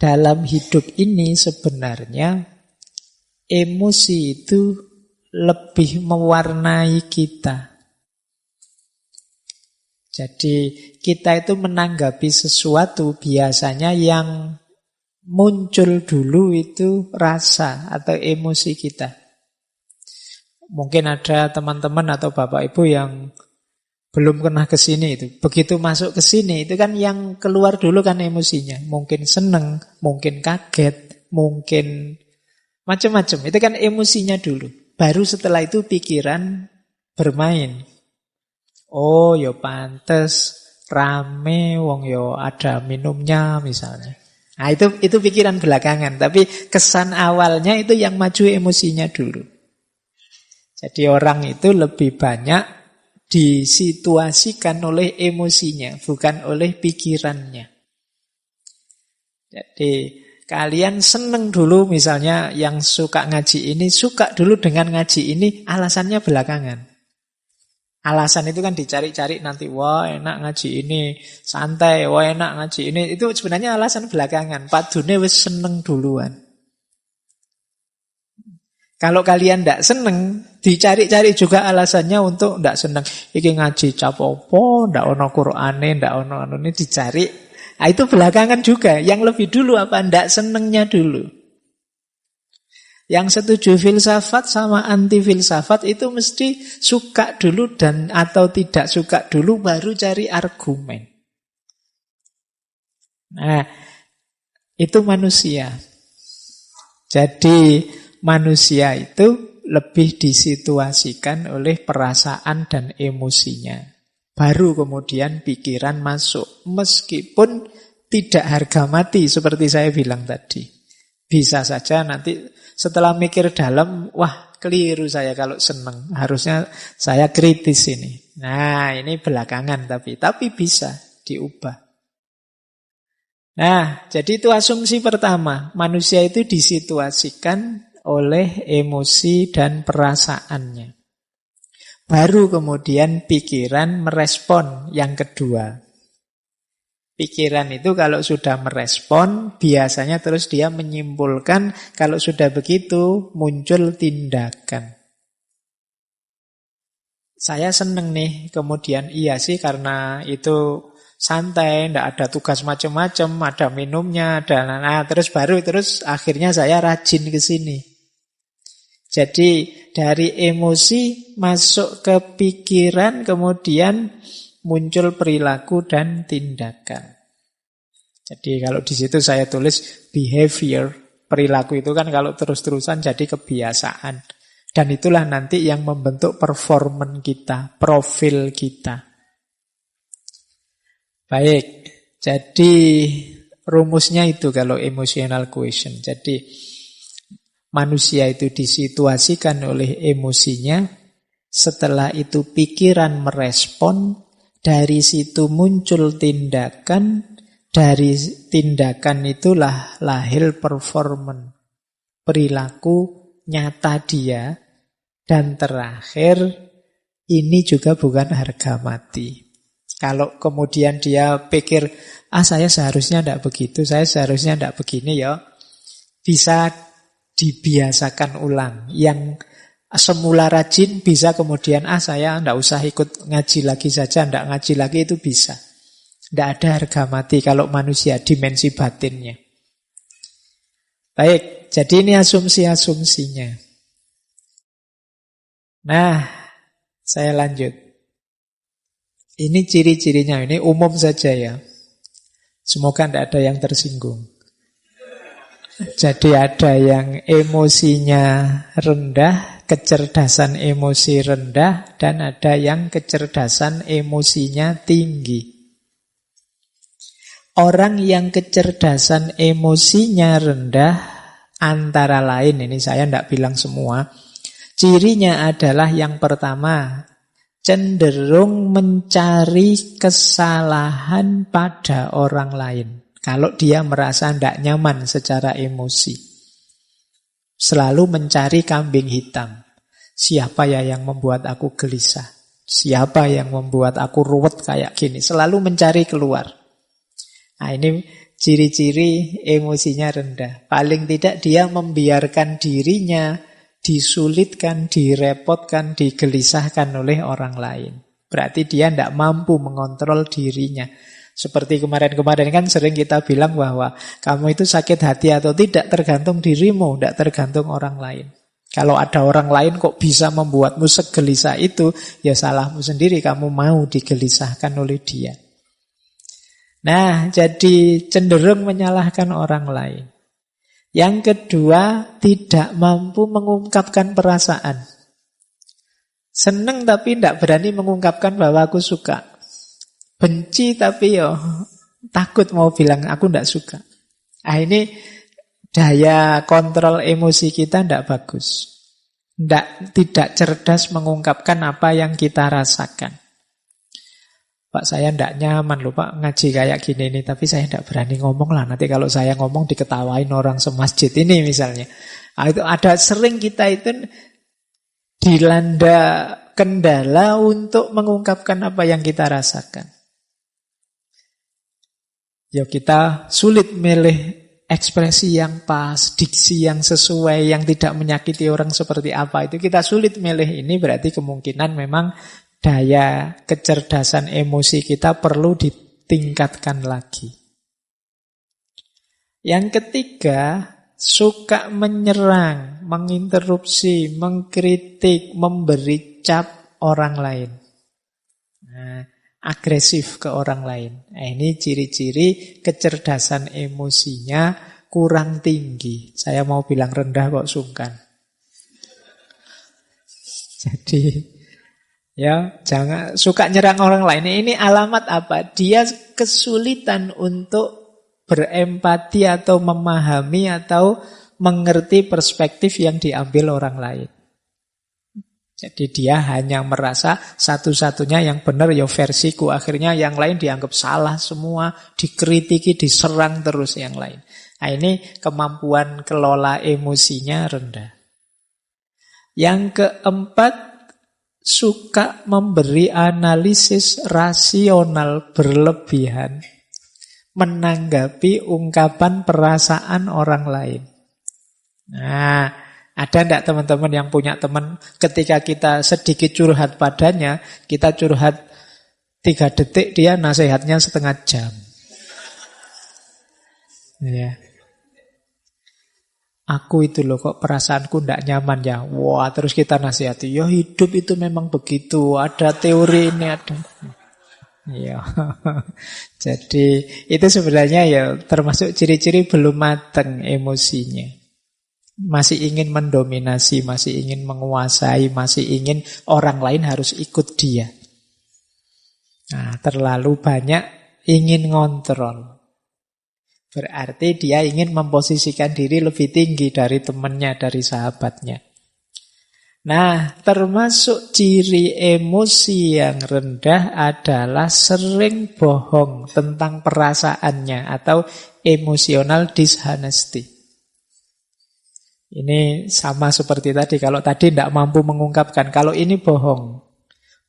dalam hidup ini sebenarnya emosi itu lebih mewarnai kita. Jadi kita itu menanggapi sesuatu biasanya yang muncul dulu itu rasa atau emosi kita. Mungkin ada teman-teman atau bapak ibu yang belum pernah ke sini itu. Begitu masuk ke sini itu kan yang keluar dulu kan emosinya. Mungkin seneng, mungkin kaget, mungkin macam-macam. Itu kan emosinya dulu. Baru setelah itu pikiran bermain. Oh, yo pantes rame wong yo ada minumnya misalnya. Nah, itu pikiran belakangan, tapi kesan awalnya itu yang maju emosinya dulu. Jadi orang itu lebih banyak disituasikan oleh emosinya, bukan oleh pikirannya. Jadi kalian seneng dulu misalnya yang suka ngaji ini, suka dulu dengan ngaji ini, alasannya belakangan. Alasan itu kan dicari-cari nanti, wah enak ngaji ini, santai, wah enak ngaji ini. Itu sebenarnya alasan belakangan. Padune wis seneng duluan. Kalau kalian tidak seneng, dicari-cari juga alasannya untuk tidak seneng. Iki ngaji capopo, tidak ono Qur'ane, tidak ono ini dicari. Nah, itu belakangan juga. Yang lebih dulu apa? Tidak senengnya dulu. Yang setuju filsafat sama anti filsafat itu mesti suka dulu dan atau tidak suka dulu baru cari argumen. Nah, itu manusia. Jadi manusia itu lebih disituasikan oleh perasaan dan emosinya. Baru kemudian pikiran masuk. Meskipun tidak harga mati seperti saya bilang tadi. Bisa saja nanti setelah mikir dalam, wah keliru saya kalau seneng. Harusnya saya kritis ini. Nah ini belakangan tapi bisa diubah. Nah jadi itu asumsi pertama. Manusia itu disituasikan oleh emosi dan perasaannya. Baru kemudian pikiran merespon yang kedua. Pikiran itu kalau sudah merespon, biasanya terus dia menyimpulkan, kalau sudah begitu muncul tindakan. Saya seneng nih, kemudian iya sih karena itu santai, tidak ada tugas macam-macam, ada minumnya, ada terus akhirnya saya rajin ke sini. Jadi dari emosi masuk ke pikiran, kemudian muncul perilaku dan tindakan. Jadi kalau di situ saya tulis behavior, perilaku itu kan kalau terus-terusan jadi kebiasaan. Dan itulah nanti yang membentuk performan kita, profil kita. Baik, jadi rumusnya itu kalau emotional quotient. Jadi manusia itu disituasikan oleh emosinya, setelah itu pikiran merespon, dari situ muncul tindakan, dari tindakan itulah lahir performan, perilaku nyata dia, dan terakhir ini juga bukan harga mati. Kalau kemudian dia pikir, saya seharusnya tidak begitu, saya seharusnya tidak begini ya, bisa dibiasakan ulang. Yang semula rajin bisa kemudian saya tidak usah ikut ngaji lagi saja, tidak ngaji lagi itu bisa. Tidak ada harga mati kalau manusia, dimensi batinnya. Baik, jadi ini asumsi-asumsinya. Nah, saya lanjut. Ini ciri-cirinya, ini umum saja ya. Semoga tidak ada yang tersinggung. Jadi ada yang emosinya rendah, kecerdasan emosi rendah, dan ada yang kecerdasan emosinya tinggi. Orang yang kecerdasan emosinya rendah, antara lain, ini saya tidak bilang semua, cirinya adalah yang pertama, cenderung mencari kesalahan pada orang lain. Kalau dia merasa tidak nyaman secara emosi. Selalu mencari kambing hitam. Siapa ya yang membuat aku gelisah? Siapa yang membuat aku ruwet kayak gini? Selalu mencari keluar. Nah ini ciri-ciri emosinya rendah. Paling tidak dia membiarkan dirinya disulitkan, direpotkan, digelisahkan oleh orang lain. Berarti dia tidak mampu mengontrol dirinya. Seperti kemarin-kemarin kan sering kita bilang bahwa kamu itu sakit hati atau tidak tergantung dirimu, tidak tergantung orang lain. Kalau ada orang lain kok bisa membuatmu segelisah itu, ya salahmu sendiri, kamu mau digelisahkan oleh dia. Nah, jadi cenderung menyalahkan orang lain. Yang kedua, tidak mampu mengungkapkan perasaan. Seneng tapi tidak berani mengungkapkan bahwa aku suka. Benci tapi takut mau bilang aku tidak suka. Ah, ini daya kontrol emosi kita tidak bagus. Tidak cerdas mengungkapkan apa yang kita rasakan. Pak, saya tidak nyaman loh Pak ngaji kayak gini nih, tapi saya tidak berani ngomong lah. Nanti kalau saya ngomong diketawain orang semasjid ini misalnya. Nah, itu ada sering kita itu dilanda kendala untuk mengungkapkan apa yang kita rasakan. Ya kita sulit milih ekspresi yang pas, diksi yang sesuai, yang tidak menyakiti orang seperti apa. Itu kita sulit milih ini, berarti kemungkinan memang daya kecerdasan emosi kita perlu ditingkatkan lagi. Yang ketiga, suka menyerang, menginterupsi, mengkritik, memberi cap orang lain. Nah, agresif ke orang lain. Nah, ini ciri-ciri kecerdasan emosinya kurang tinggi. Saya mau bilang rendah kok sungkan. Jadi ya, jangan suka nyerang orang lain. Ini alamat apa? Dia kesulitan untuk berempati atau memahami atau mengerti perspektif yang diambil orang lain. Jadi dia hanya merasa satu-satunya yang benar ya versiku. Akhirnya yang lain dianggap salah semua, dikritiki, diserang terus yang lain. Nah, ini kemampuan kelola emosinya rendah. Yang keempat, suka memberi analisis rasional berlebihan menanggapi ungkapan perasaan orang lain. Nah, ada enggak teman-teman yang punya teman ketika kita sedikit curhat padanya, kita curhat 3 detik, dia nasihatnya setengah jam. Ya. Aku itu loh kok perasaanku tidak nyaman ya. Wah, terus kita nasihati, ya hidup itu memang begitu, ada teori ini, ada. Ya. Jadi itu sebenarnya ya termasuk ciri-ciri belum matang emosinya. Masih ingin mendominasi, masih ingin menguasai, masih ingin orang lain harus ikut dia. Nah, terlalu banyak ingin ngontrol. Berarti dia ingin memposisikan diri lebih tinggi dari temannya, dari sahabatnya. Nah, termasuk ciri emosi yang rendah adalah sering bohong tentang perasaannya atau emotional dishonesty. Ini sama seperti tadi. Kalau tadi tidak mampu mengungkapkan, kalau ini bohong.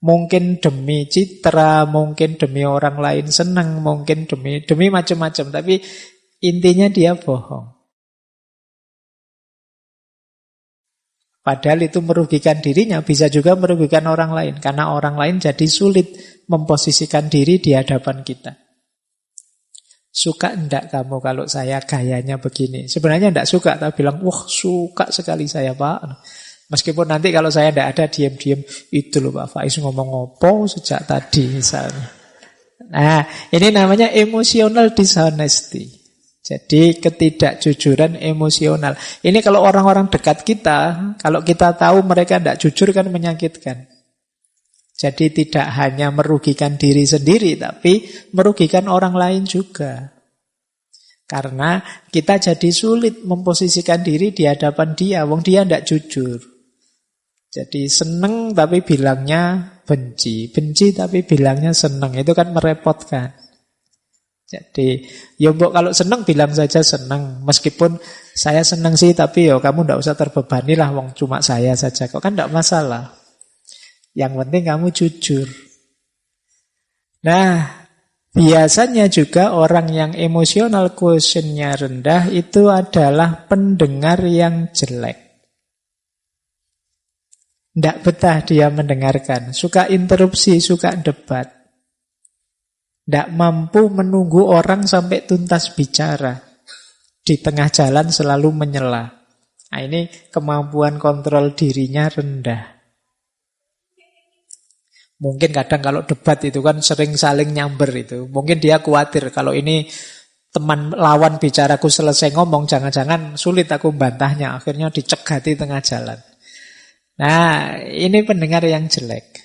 Mungkin demi citra, mungkin demi orang lain senang, mungkin demi macam-macam. Tapi intinya dia bohong. Padahal itu merugikan dirinya, bisa juga merugikan orang lain. Karena orang lain jadi sulit memposisikan diri di hadapan kita. Suka enggak kamu kalau saya gayanya begini? Sebenarnya enggak suka, tapi bilang, wah suka sekali saya Pak. Meskipun nanti kalau saya enggak ada, diam-diam, itu loh Pak Faiz ngomong apa sejak tadi misalnya. Nah, ini namanya emotional dishonesty. Jadi ketidakjujuran emosional. Ini kalau orang-orang dekat kita, kalau kita tahu mereka tidak jujur kan menyakitkan. Jadi tidak hanya merugikan diri sendiri, tapi merugikan orang lain juga. Karena kita jadi sulit memposisikan diri di hadapan dia, wong dia tidak jujur. Jadi seneng tapi bilangnya benci, benci tapi bilangnya seneng, itu kan merepotkan. Jadi, ya mbok kalau seneng bilang saja seneng. Meskipun saya seneng sih, tapi ya kamu tidak usah terbebani lah, wong cuma saya saja. Kok kan tidak masalah. Yang penting kamu jujur. Nah, Biasanya juga orang yang emotional quotient-nya rendah itu adalah pendengar yang jelek. Tidak betah dia mendengarkan, suka interupsi, suka debat. Tidak mampu menunggu orang sampai tuntas bicara. Di tengah jalan selalu menyela. Nah, ini kemampuan kontrol dirinya rendah. Mungkin kadang kalau debat itu kan sering saling nyamber itu. Mungkin dia khawatir kalau ini teman lawan bicaraku selesai ngomong, jangan-jangan sulit aku bantahnya. Akhirnya dicegati tengah jalan. Nah, ini pendengar yang jelek.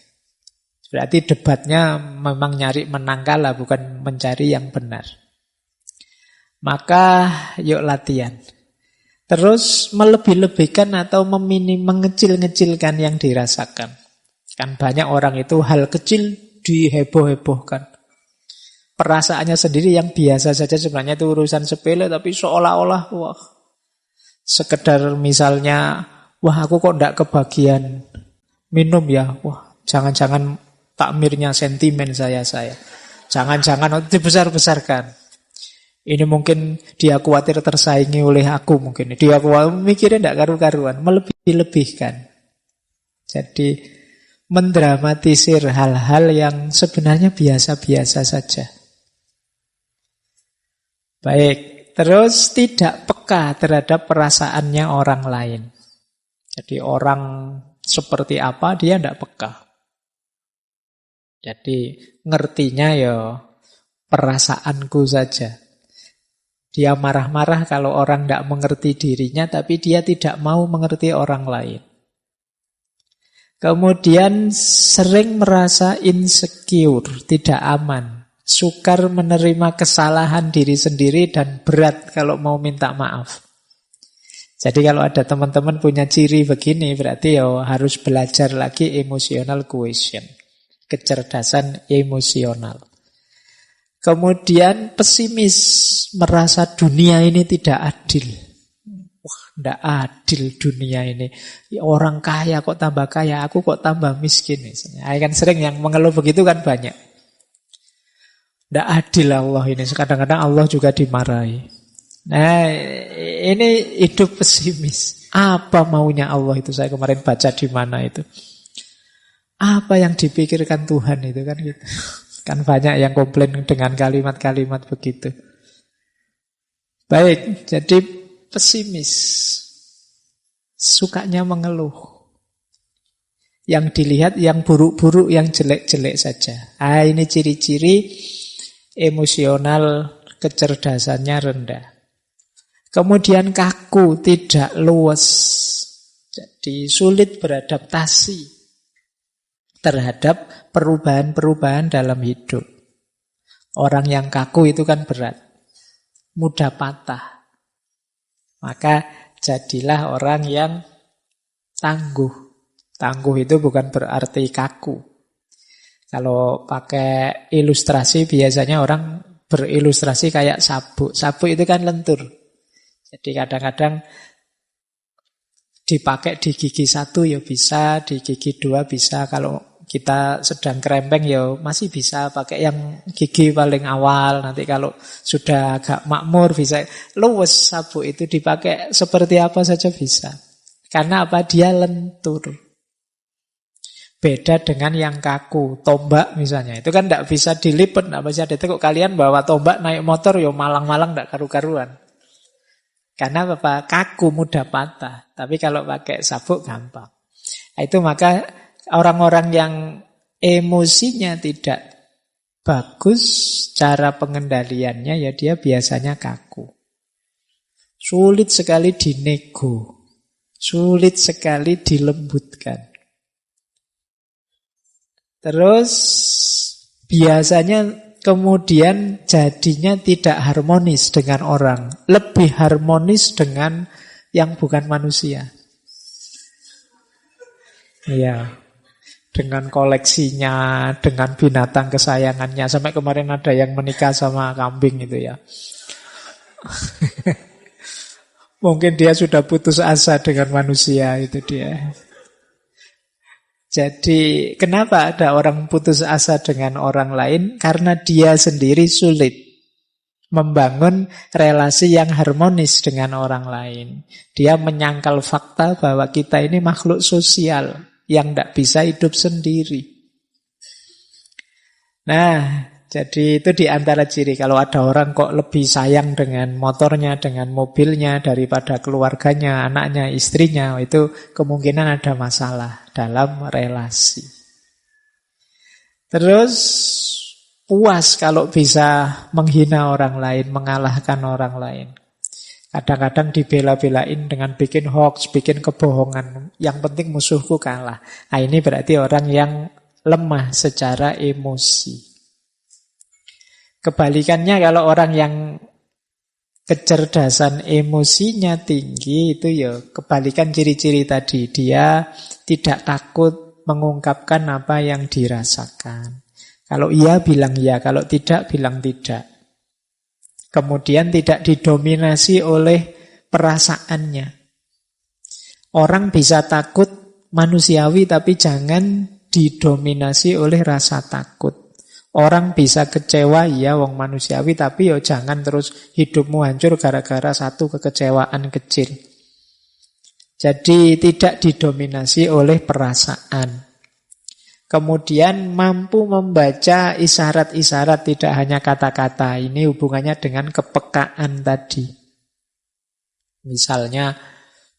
Berarti debatnya memang nyari menang kalah, bukan mencari yang benar. Maka yuk latihan. Terus melebih-lebihkan atau mengecil-ngecilkan yang dirasakan. Kan banyak orang itu hal kecil diheboh-hebohkan. Perasaannya sendiri yang biasa saja sebenarnya itu urusan sepele, tapi seolah-olah wah, sekedar misalnya, wah aku kok ndak kebagian minum ya, wah jangan-jangan takmirnya sentimen saya. Jangan-jangan dibesar-besarkan. Ini mungkin dia khawatir tersaingi oleh aku mungkin. Dia khawatir mikirnya ndak karu-karuan, melebih-lebihkan. Jadi mendramatisir hal-hal yang sebenarnya biasa-biasa saja. Baik, terus tidak peka terhadap perasaannya orang lain. Jadi orang seperti apa dia tidak peka. Jadi ngertinya ya perasaanku saja. Dia marah-marah kalau orang tidak mengerti dirinya, tapi dia tidak mau mengerti orang lain. Kemudian sering merasa insecure, tidak aman. Sukar menerima kesalahan diri sendiri dan berat kalau mau minta maaf. Jadi kalau ada teman-teman punya ciri begini, berarti ya harus belajar lagi emotional quotient. Kecerdasan emosional. Kemudian pesimis, merasa dunia ini tidak adil. Wah, tidak adil dunia ini. Orang kaya kok tambah kaya, aku kok tambah miskin. Kan sering yang mengeluh begitu kan banyak. Tidak adil Allah ini. Kadang-kadang Allah juga dimarahi. Nah, ini hidup pesimis. Apa maunya Allah itu? Saya kemarin baca di mana itu. Apa yang dipikirkan Tuhan itu kan gitu. Kan banyak yang komplain dengan kalimat-kalimat begitu. Baik, jadi pesimis. Sukanya mengeluh. Yang dilihat yang buruk-buruk, yang jelek-jelek saja. Ini ciri-ciri emosional kecerdasannya rendah. Kemudian kaku, tidak luwes. Jadi sulit beradaptasi terhadap perubahan-perubahan dalam hidup. Orang yang kaku itu kan berat. Mudah patah. Maka jadilah orang yang tangguh. Tangguh itu bukan berarti kaku. Kalau pakai ilustrasi biasanya orang berilustrasi kayak sabuk. Sabuk itu kan lentur. Jadi kadang-kadang dipakai di gigi satu ya bisa, di gigi dua bisa. Kalau kita sedang kerempeng ya masih bisa pakai yang gigi paling awal. Nanti kalau sudah agak makmur bisa. Luwes sabuk itu dipakai seperti apa saja bisa. Karena apa? Dia lentur. Beda dengan yang kaku. Tombak misalnya. Itu kan tidak bisa dilipat, tidak bisa ditekuk. Kalian bawa tombak naik motor ya malang-malang tidak karu-karuan. Karena apa? Kaku, mudah patah. Tapi kalau pakai sabuk gampang. Itu maka orang-orang yang emosinya tidak bagus, cara pengendaliannya ya dia biasanya kaku. Sulit sekali dinego. Sulit sekali dilembutkan. Terus biasanya kemudian jadinya tidak harmonis dengan orang. Lebih harmonis dengan yang bukan manusia. Iya. Dengan koleksinya, dengan binatang kesayangannya. Sampai kemarin ada yang menikah sama kambing itu ya. Mungkin dia sudah putus asa dengan manusia itu dia. Jadi kenapa ada orang putus asa dengan orang lain? Karena dia sendiri sulit membangun relasi yang harmonis dengan orang lain. Dia menyangkal fakta bahwa kita ini makhluk sosial yang tidak bisa hidup sendiri. Nah, jadi itu di antara ciri. Kalau ada orang kok lebih sayang dengan motornya, dengan mobilnya daripada keluarganya, anaknya, istrinya, itu kemungkinan ada masalah dalam relasi. Terus puas kalau bisa menghina orang lain, mengalahkan orang lain. Kadang-kadang dibela-belain dengan bikin hoax, bikin kebohongan. Yang penting musuhku kalah. Nah, ini berarti orang yang lemah secara emosi. Kebalikannya kalau orang yang kecerdasan emosinya tinggi, itu ya kebalikan ciri-ciri tadi. Dia tidak takut mengungkapkan apa yang dirasakan. Kalau iya bilang iya, kalau tidak bilang tidak. Kemudian tidak didominasi oleh perasaannya. Orang bisa takut manusiawi tapi jangan didominasi oleh rasa takut. Orang bisa kecewa, ya wong manusiawi, tapi ya jangan terus hidupmu hancur gara-gara satu kekecewaan kecil. Jadi tidak didominasi oleh perasaan. Kemudian mampu membaca isyarat-isyarat, tidak hanya kata-kata. Ini hubungannya dengan kepekaan tadi. Misalnya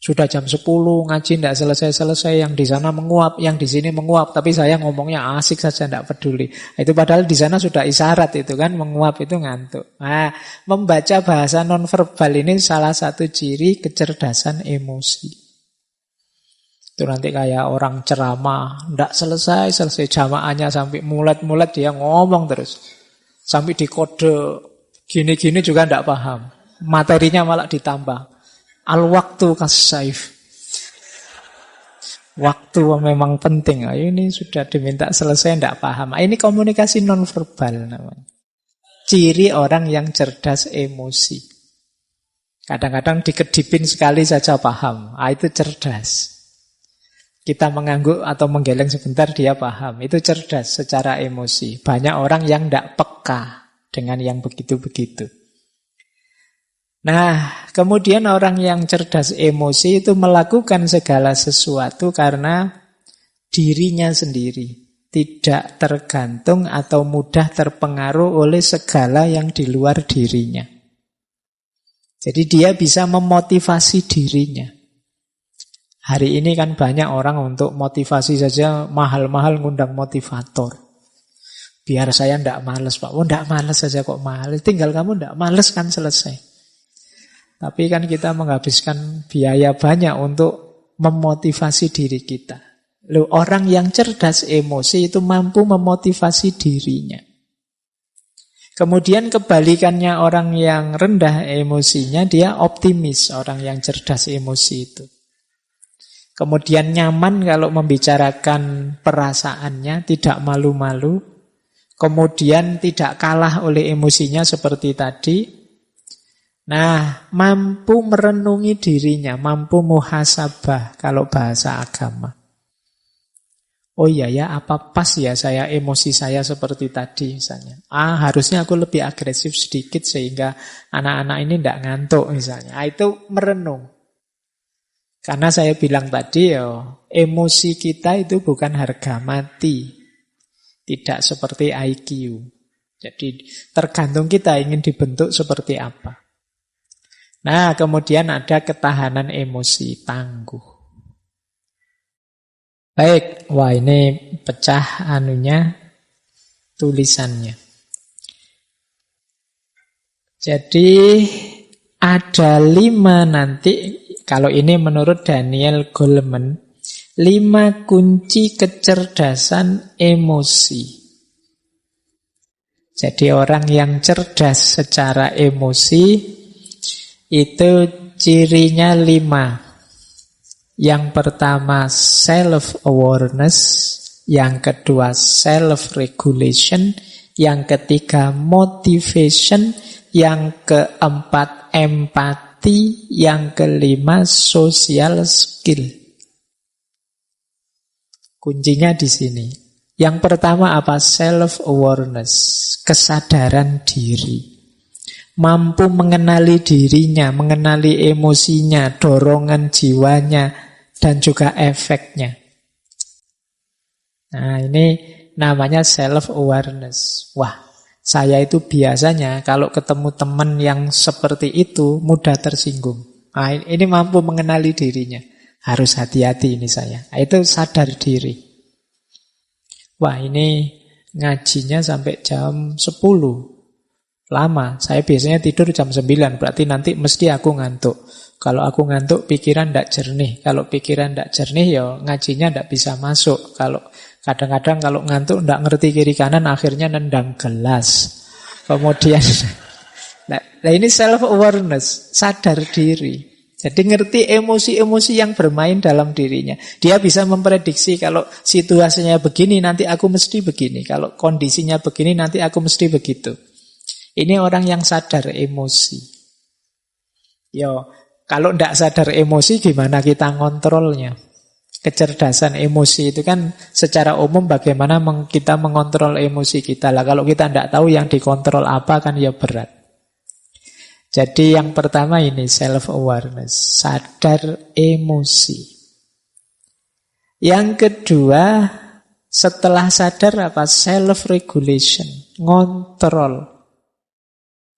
sudah jam 10 ngaji tidak selesai-selesai, yang di sana menguap, yang di sini menguap, tapi saya ngomongnya asik saja, tidak peduli. Itu padahal di sana sudah isyarat itu kan, menguap itu ngantuk. Nah, membaca bahasa nonverbal ini salah satu ciri kecerdasan emosi. Itu nanti kayak orang ceramah, tidak selesai jamaahnya sampai mulet-mulet dia ngomong terus. Sampai dikode gini-gini juga tidak paham. Materinya malah ditambah. Al-waktu kas-saif. Waktu memang penting. Ini sudah diminta selesai, tidak paham. Ini komunikasi nonverbal namanya. Ciri orang yang cerdas emosi. Kadang-kadang dikedipin sekali saja paham. Itu cerdas. Kita mengangguk atau menggeleng sebentar dia paham. Itu cerdas secara emosi. Banyak orang yang tidak peka dengan yang begitu-begitu. Nah, kemudian orang yang cerdas emosi itu melakukan segala sesuatu karena dirinya sendiri. Tidak tergantung atau mudah terpengaruh oleh segala yang di luar dirinya. Jadi dia bisa memotivasi dirinya. Hari ini kan banyak orang untuk motivasi saja mahal-mahal ngundang motivator. Biar saya tidak males, Pak. Oh, tidak males saja kok males. Tinggal kamu tidak males kan selesai. Tapi kan kita menghabiskan biaya banyak untuk memotivasi diri kita. Loh, orang yang cerdas emosi itu mampu memotivasi dirinya. Kemudian kebalikannya orang yang rendah emosinya, dia optimis, orang yang cerdas emosi itu. Kemudian nyaman kalau membicarakan perasaannya, tidak malu-malu. Kemudian tidak kalah oleh emosinya seperti tadi. Nah, mampu merenungi dirinya, mampu muhasabah kalau bahasa agama. Oh iya ya, apa pas ya saya emosi saya seperti tadi misalnya. Harusnya aku lebih agresif sedikit sehingga anak-anak ini tidak ngantuk misalnya. Itu merenung. Karena saya bilang tadi emosi kita itu bukan harga mati. Tidak seperti IQ. Jadi tergantung kita ingin dibentuk seperti apa. Nah, kemudian ada ketahanan emosi, tangguh. Baik, wah ini pecah tulisannya. Jadi ada 5 nanti, kalau ini menurut Daniel Goleman, 5 kunci kecerdasan emosi. Jadi orang yang cerdas secara emosi itu cirinya 5. Yang pertama self-awareness, yang kedua self-regulation, yang ketiga motivation, yang keempat empati, yang kelima social skill. Kuncinya di sini. Yang pertama apa? Self-awareness, kesadaran diri. Mampu mengenali dirinya, mengenali emosinya, dorongan jiwanya, dan juga efeknya. Nah, ini namanya self-awareness. Wah, saya itu biasanya kalau ketemu teman yang seperti itu mudah tersinggung. Nah, ini mampu mengenali dirinya. Harus hati-hati ini saya. Nah, itu sadar diri. Wah, ini ngajinya sampai jam 10. Lama, saya biasanya tidur jam 9, berarti nanti mesti aku ngantuk. Kalau aku ngantuk, pikiran tidak jernih. Kalau pikiran tidak jernih, ya ngajinya tidak bisa masuk. Kalau kadang-kadang kalau ngantuk tidak ngerti kiri kanan, akhirnya nendang gelas. Kemudian, nah ini self-awareness, sadar diri. Jadi ngerti emosi-emosi yang bermain dalam dirinya. Dia bisa memprediksi kalau situasinya begini, nanti aku mesti begini. Kalau kondisinya begini, nanti aku mesti begitu. Ini orang yang sadar emosi. Yo, kalau tidak sadar emosi, gimana kita ngontrolnya? Kecerdasan emosi itu kan secara umum bagaimana kita mengontrol emosi kita. Lah kalau kita tidak tahu yang dikontrol apa kan ya berat. Jadi yang pertama ini self-awareness, sadar emosi. Yang kedua, setelah sadar apa? Self-regulation, ngontrol.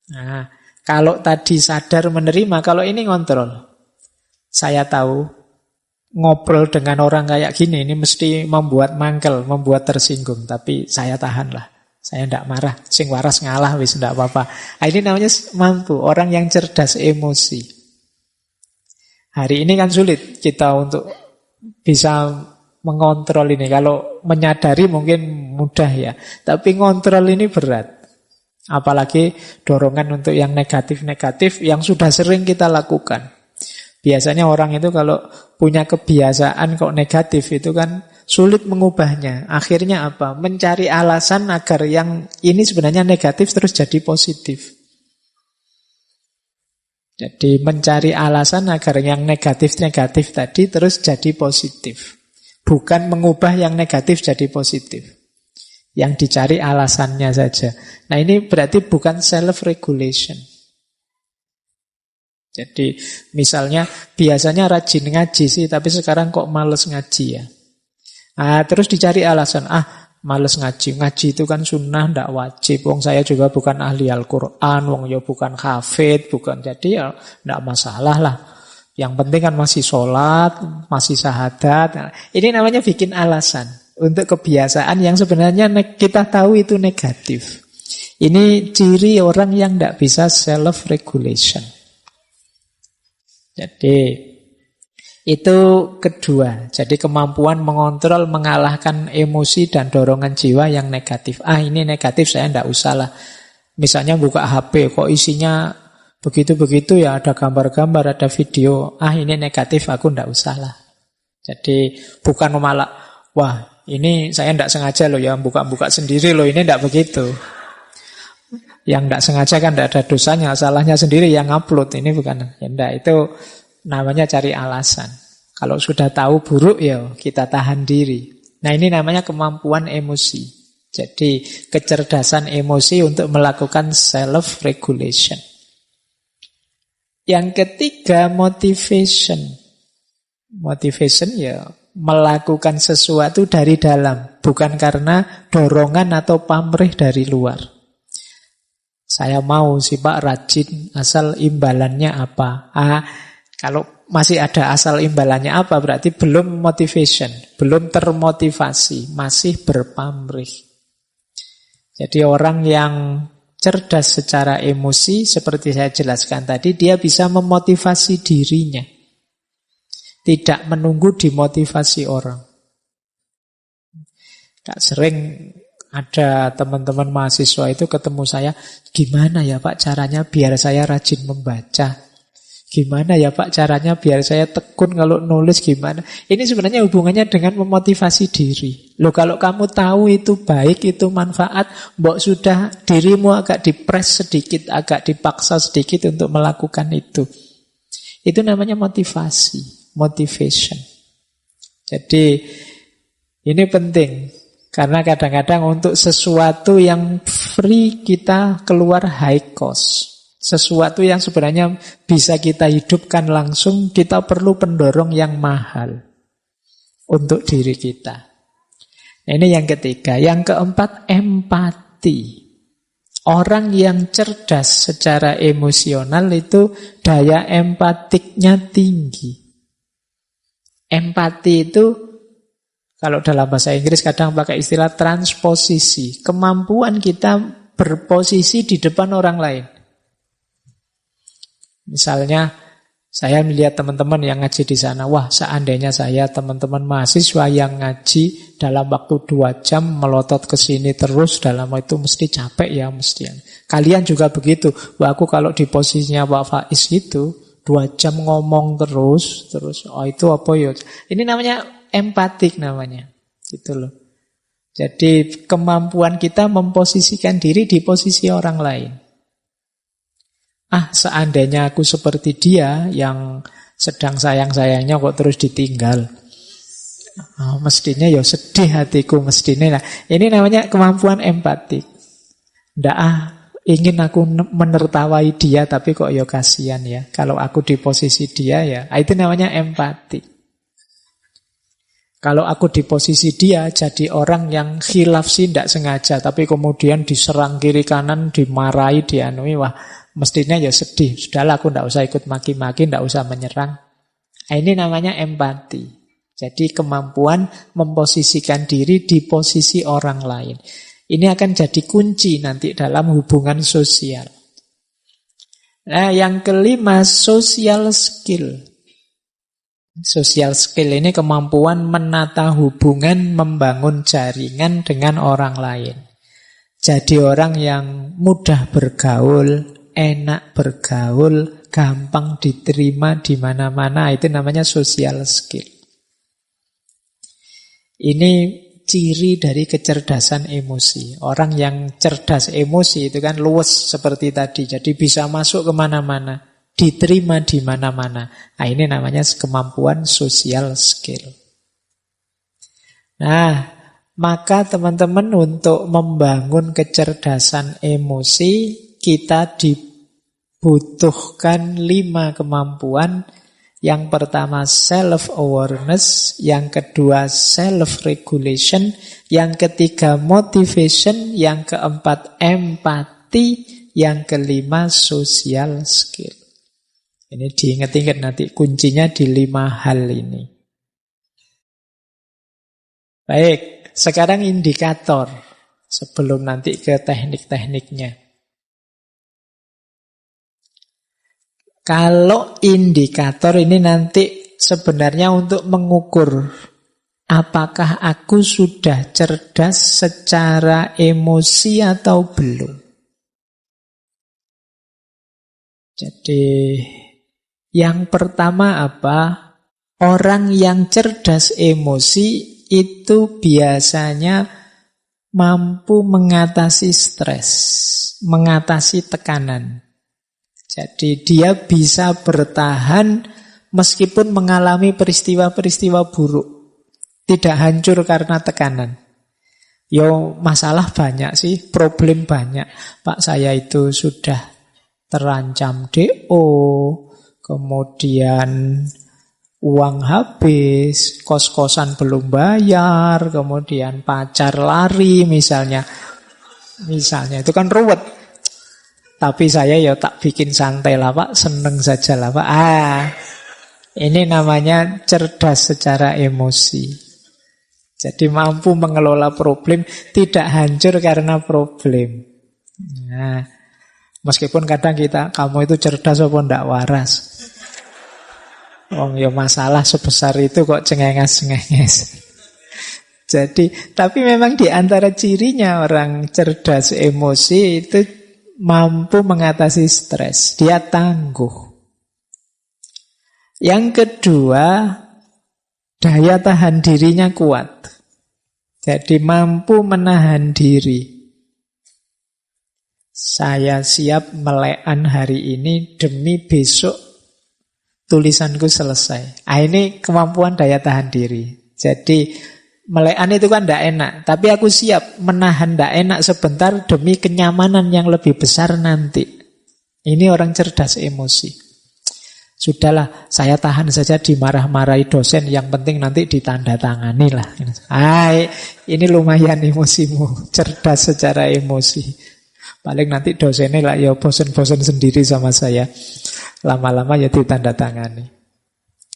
Nah, kalau tadi sadar menerima, kalau ini ngontrol. Saya tahu ngobrol dengan orang kayak gini ini mesti membuat mangkel, membuat tersinggung, tapi saya tahanlah. Saya tidak marah, sing waras ngalah wis tidak apa-apa. Nah, ini namanya mampu, orang yang cerdas emosi. Hari ini kan sulit kita untuk bisa mengontrol ini. Kalau menyadari mungkin mudah ya, tapi ngontrol ini berat. Apalagi dorongan untuk yang negatif-negatif yang sudah sering kita lakukan. Biasanya orang itu kalau punya kebiasaan kok negatif itu kan sulit mengubahnya. Akhirnya apa? Mencari alasan agar yang ini sebenarnya negatif terus jadi positif. Jadi mencari alasan agar yang negatif-negatif tadi terus jadi positif. Bukan mengubah yang negatif jadi positif. Yang dicari alasannya saja. Nah ini berarti bukan self-regulation. Jadi misalnya biasanya rajin ngaji sih, tapi sekarang kok males ngaji ya. Nah, terus dicari alasan, males ngaji. Ngaji itu kan sunnah, tidak wajib. Wong saya juga bukan ahli Al-Quran, wong ya bukan hafid, bukan. Jadi ya tidak masalah lah. Yang penting kan masih sholat, masih syahadat. Nah, ini namanya bikin alasan. Untuk kebiasaan yang sebenarnya kita tahu itu negatif. Ini ciri orang yang tidak bisa self-regulation. Jadi itu kedua. Jadi kemampuan mengontrol, mengalahkan emosi dan dorongan jiwa yang negatif. Ini negatif saya tidak usah lah. Misalnya buka HP, kok isinya begitu-begitu ya, ada gambar-gambar, ada video. Ini negatif, aku tidak usah lah. Jadi bukan malah, wah ini saya tidak sengaja loh ya, buka-buka sendiri loh, ini tidak begitu. Yang tidak sengaja kan tidak ada dosanya, salahnya sendiri yang upload, ini bukan. Ya tidak, itu namanya cari alasan. Kalau sudah tahu buruk ya kita tahan diri. Nah ini namanya kemampuan emosi. Jadi kecerdasan emosi untuk melakukan self-regulation. Yang ketiga motivation. Motivation ya melakukan sesuatu dari dalam, bukan karena dorongan atau pamrih dari luar. Saya mau sih Pak rajin, asal imbalannya apa? Kalau masih ada asal imbalannya apa, berarti belum motivation, belum termotivasi, masih berpamrih. Jadi orang yang cerdas secara emosi, seperti saya jelaskan tadi, dia bisa memotivasi dirinya. Tidak menunggu dimotivasi orang. Tak sering ada teman-teman mahasiswa itu ketemu saya, gimana ya Pak caranya biar saya rajin membaca? Gimana ya Pak caranya biar saya tekun kalau nulis gimana? Ini sebenarnya hubungannya dengan memotivasi diri. Loh kalau kamu tahu itu baik, itu manfaat, mbok sudah dirimu agak dipres sedikit, agak dipaksa sedikit untuk melakukan itu. Itu namanya motivasi. Motivation. Jadi Ini penting, karena kadang-kadang untuk sesuatu yang free kita keluar high cost. Sesuatu yang sebenarnya bisa kita hidupkan langsung, kita perlu pendorong yang mahal untuk diri kita. Nah, ini yang ketiga. Yang keempat, empati. Orang yang cerdas secara emosional itu daya empatiknya tinggi. Empati itu, kalau dalam bahasa Inggris kadang pakai istilah transposisi. Kemampuan kita berposisi di depan orang lain. Misalnya, saya melihat teman-teman yang ngaji di sana. Wah, seandainya saya teman-teman mahasiswa yang ngaji dalam waktu 2 jam melotot ke sini terus, dalam itu mesti capek ya, mesti. Kalian juga begitu. Wah, aku kalau di posisinya Pak Faiz itu 2 jam ngomong terus, oh itu apa ya? Ini namanya empatik namanya, gitu loh. Jadi kemampuan kita memposisikan diri di posisi orang lain. Seandainya aku seperti dia yang sedang sayang-sayangnya kok terus ditinggal. Mestinya ya sedih hatiku mestinya. Nah, ini namanya kemampuan empatik. Ndak ingin aku menertawai dia tapi kok ya kasihan ya. Kalau aku di posisi dia ya, itu namanya empatik. Kalau aku di posisi dia, jadi orang yang khilaf sih tidak sengaja, tapi kemudian diserang kiri kanan, dimarahi, dianui, wah mestinya ya sedih. Sudahlah, aku tidak usah ikut maki-maki, tidak usah menyerang. Ini namanya empati. Jadi kemampuan memposisikan diri di posisi orang lain. Ini akan jadi kunci nanti dalam hubungan sosial. Nah, yang kelima, social skill. Social skill ini kemampuan menata hubungan, membangun jaringan dengan orang lain. Jadi orang yang mudah bergaul, enak bergaul, gampang diterima di mana-mana, itu namanya social skill. Ini ciri dari kecerdasan emosi. Orang yang cerdas emosi itu kan luwes seperti tadi, jadi bisa masuk kemana-mana, diterima di mana-mana. Nah, ini namanya kemampuan social skill. Nah, maka teman-teman untuk membangun kecerdasan emosi, kita dibutuhkan 5 kemampuan. Yang pertama self-awareness, yang kedua self-regulation, yang ketiga motivation, yang keempat empati, yang kelima social skill. Ini diingat-ingat nanti kuncinya di 5 hal ini. Baik, sekarang indikator sebelum nanti ke teknik-tekniknya. Kalau indikator ini nanti sebenarnya untuk mengukur apakah aku sudah cerdas secara emosi atau belum. Jadi yang pertama apa? Orang yang cerdas emosi itu biasanya mampu mengatasi stres, mengatasi tekanan. Jadi dia bisa bertahan meskipun mengalami peristiwa-peristiwa buruk. Tidak hancur karena tekanan. Yo, masalah banyak sih, problem banyak. Pak, saya itu sudah terancam DO, kemudian uang habis, kos-kosan belum bayar, kemudian pacar lari misalnya. Misalnya itu kan ruwet. Tapi saya ya tak bikin santai lah Pak, seneng saja lah Pak. Ini namanya cerdas secara emosi. Jadi mampu mengelola problem, tidak hancur karena problem. Nah, meskipun kadang kamu itu cerdas apa ndak waras. Ya masalah sebesar itu kok cengenges-cengenges. Jadi, tapi memang di antara cirinya orang cerdas emosi itu mampu mengatasi stres, dia tangguh. Yang kedua, daya tahan dirinya kuat. Jadi mampu menahan diri. Saya siap melekan hari ini demi besok tulisanku selesai. Ini kemampuan daya tahan diri. Jadi Melekan itu kan tidak enak, tapi aku siap menahan tidak enak sebentar demi kenyamanan yang lebih besar nanti. Ini orang cerdas emosi. Sudahlah, saya tahan saja dimarah-marahi dosen, yang penting nanti ditandatangani lah. Hai, ini lumayan emosimu, cerdas secara emosi. Paling nanti dosennya lah ya bosen-bosen sendiri sama saya. Lama-lama ya ditandatangani.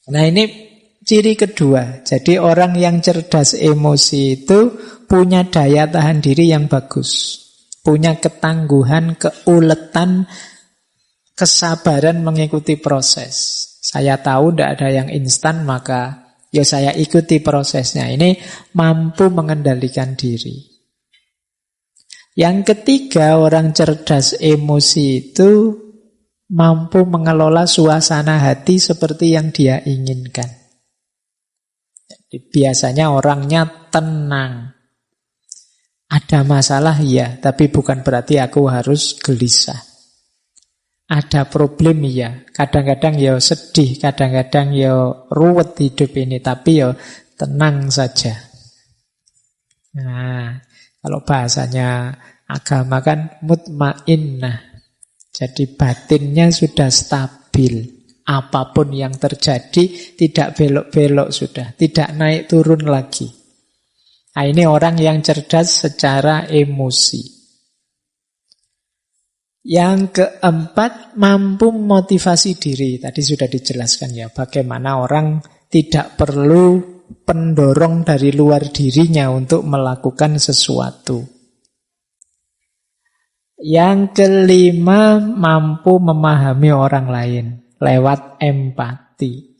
Nah ini ciri kedua. Jadi orang yang cerdas emosi itu punya daya tahan diri yang bagus. Punya ketangguhan, keuletan, kesabaran mengikuti proses. Saya tahu tidak ada yang instan, maka ya saya ikuti prosesnya. Ini mampu mengendalikan diri. Yang ketiga, orang cerdas emosi itu mampu mengelola suasana hati seperti yang dia inginkan. Jadi biasanya orangnya tenang. Ada masalah ya, tapi bukan berarti aku harus gelisah. Ada problem ya, kadang-kadang ya sedih, kadang-kadang ya ruwet hidup ini, tapi ya tenang saja. Nah, kalau bahasanya agama kan mutmainnah. Jadi batinnya sudah stabil. Apapun yang terjadi tidak belok-belok sudah, tidak naik turun lagi. Nah, ini orang yang cerdas secara emosi. Yang keempat, mampu motivasi diri. Tadi sudah dijelaskan ya, bagaimana orang tidak perlu pendorong dari luar dirinya untuk melakukan sesuatu. Yang kelima, mampu memahami orang lain lewat empati.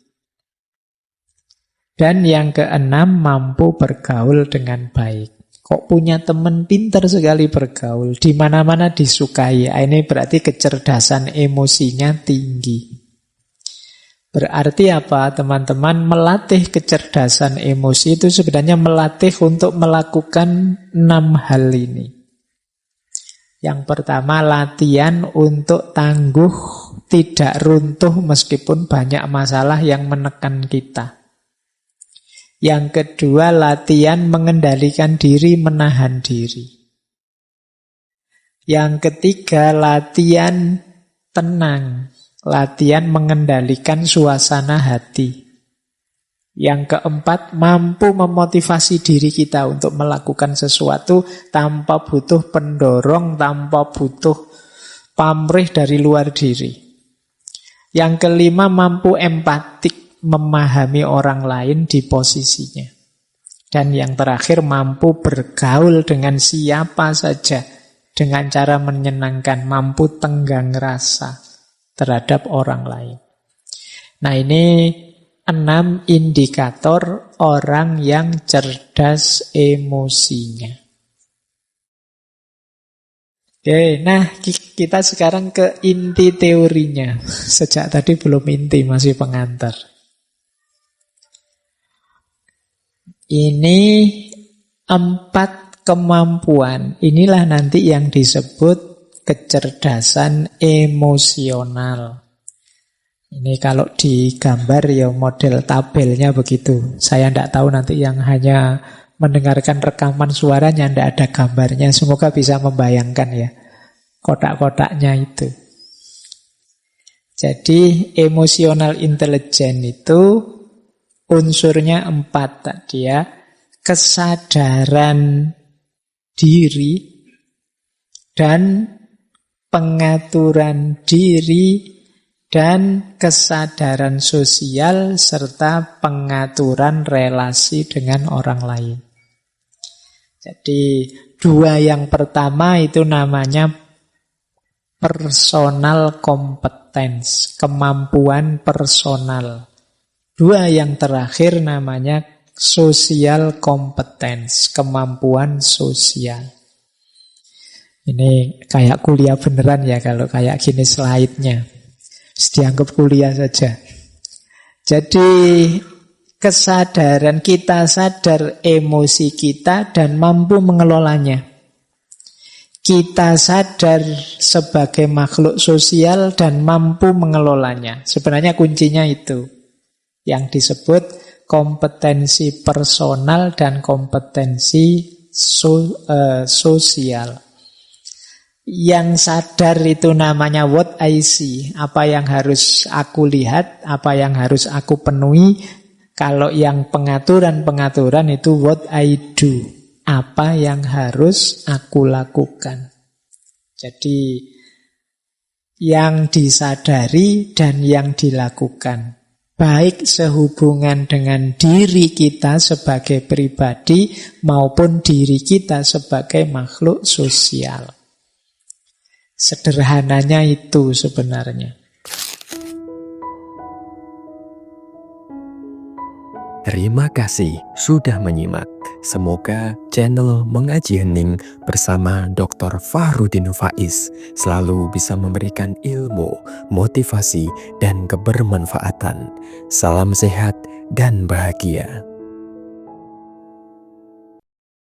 Dan yang keenam, mampu bergaul dengan baik. Kok punya teman pintar sekali bergaul, di mana-mana disukai. Ini berarti kecerdasan emosinya tinggi. Berarti apa, teman-teman? Melatih kecerdasan emosi itu sebenarnya melatih untuk melakukan 6 hal ini. Yang pertama, latihan untuk tangguh, tidak runtuh meskipun banyak masalah yang menekan kita. Yang kedua, latihan mengendalikan diri, menahan diri. Yang ketiga, latihan tenang, latihan mengendalikan suasana hati. Yang keempat, mampu memotivasi diri kita untuk melakukan sesuatu tanpa butuh pendorong, tanpa butuh pamrih dari luar diri. Yang kelima, mampu empatik, memahami orang lain di posisinya. Dan yang terakhir, mampu bergaul dengan siapa saja dengan cara menyenangkan, mampu tenggang rasa terhadap orang lain. Nah, ini 6 indikator orang yang cerdas emosinya. Oke, nah kita sekarang ke inti teorinya. Sejak tadi belum inti, masih pengantar. Ini 4 kemampuan. Inilah nanti yang disebut kecerdasan emosional. Ini kalau digambar ya model tabelnya begitu. Saya tidak tahu nanti yang hanya mendengarkan rekaman suaranya, tidak ada gambarnya. Semoga bisa membayangkan ya kotak-kotaknya itu. Jadi emotional intelligence itu unsurnya 4 tadi ya. Kesadaran diri dan pengaturan diri dan kesadaran sosial serta pengaturan relasi dengan orang lain. Jadi 2 yang pertama itu namanya personal competence, kemampuan personal. 2 yang terakhir namanya social competence, kemampuan sosial. Ini kayak kuliah beneran ya kalau kayak gini slide-nya. Dianggap kuliah saja. Jadi kesadaran kita, sadar emosi kita dan mampu mengelolanya. Kita sadar sebagai makhluk sosial dan mampu mengelolanya. Sebenarnya kuncinya itu yang disebut kompetensi personal dan kompetensi sosial. Yang sadar itu namanya what I see, apa yang harus aku lihat, apa yang harus aku penuhi. Kalau yang pengaturan itu what I do, apa yang harus aku lakukan. Jadi yang disadari dan yang dilakukan, baik sehubungan dengan diri kita sebagai pribadi maupun diri kita sebagai makhluk sosial. Sederhananya itu sebenarnya. Terima kasih sudah menyimak. Semoga channel Mengaji Hening bersama Dr. Fahruddin Faiz selalu bisa memberikan ilmu, motivasi, dan kebermanfaatan. Salam sehat dan bahagia.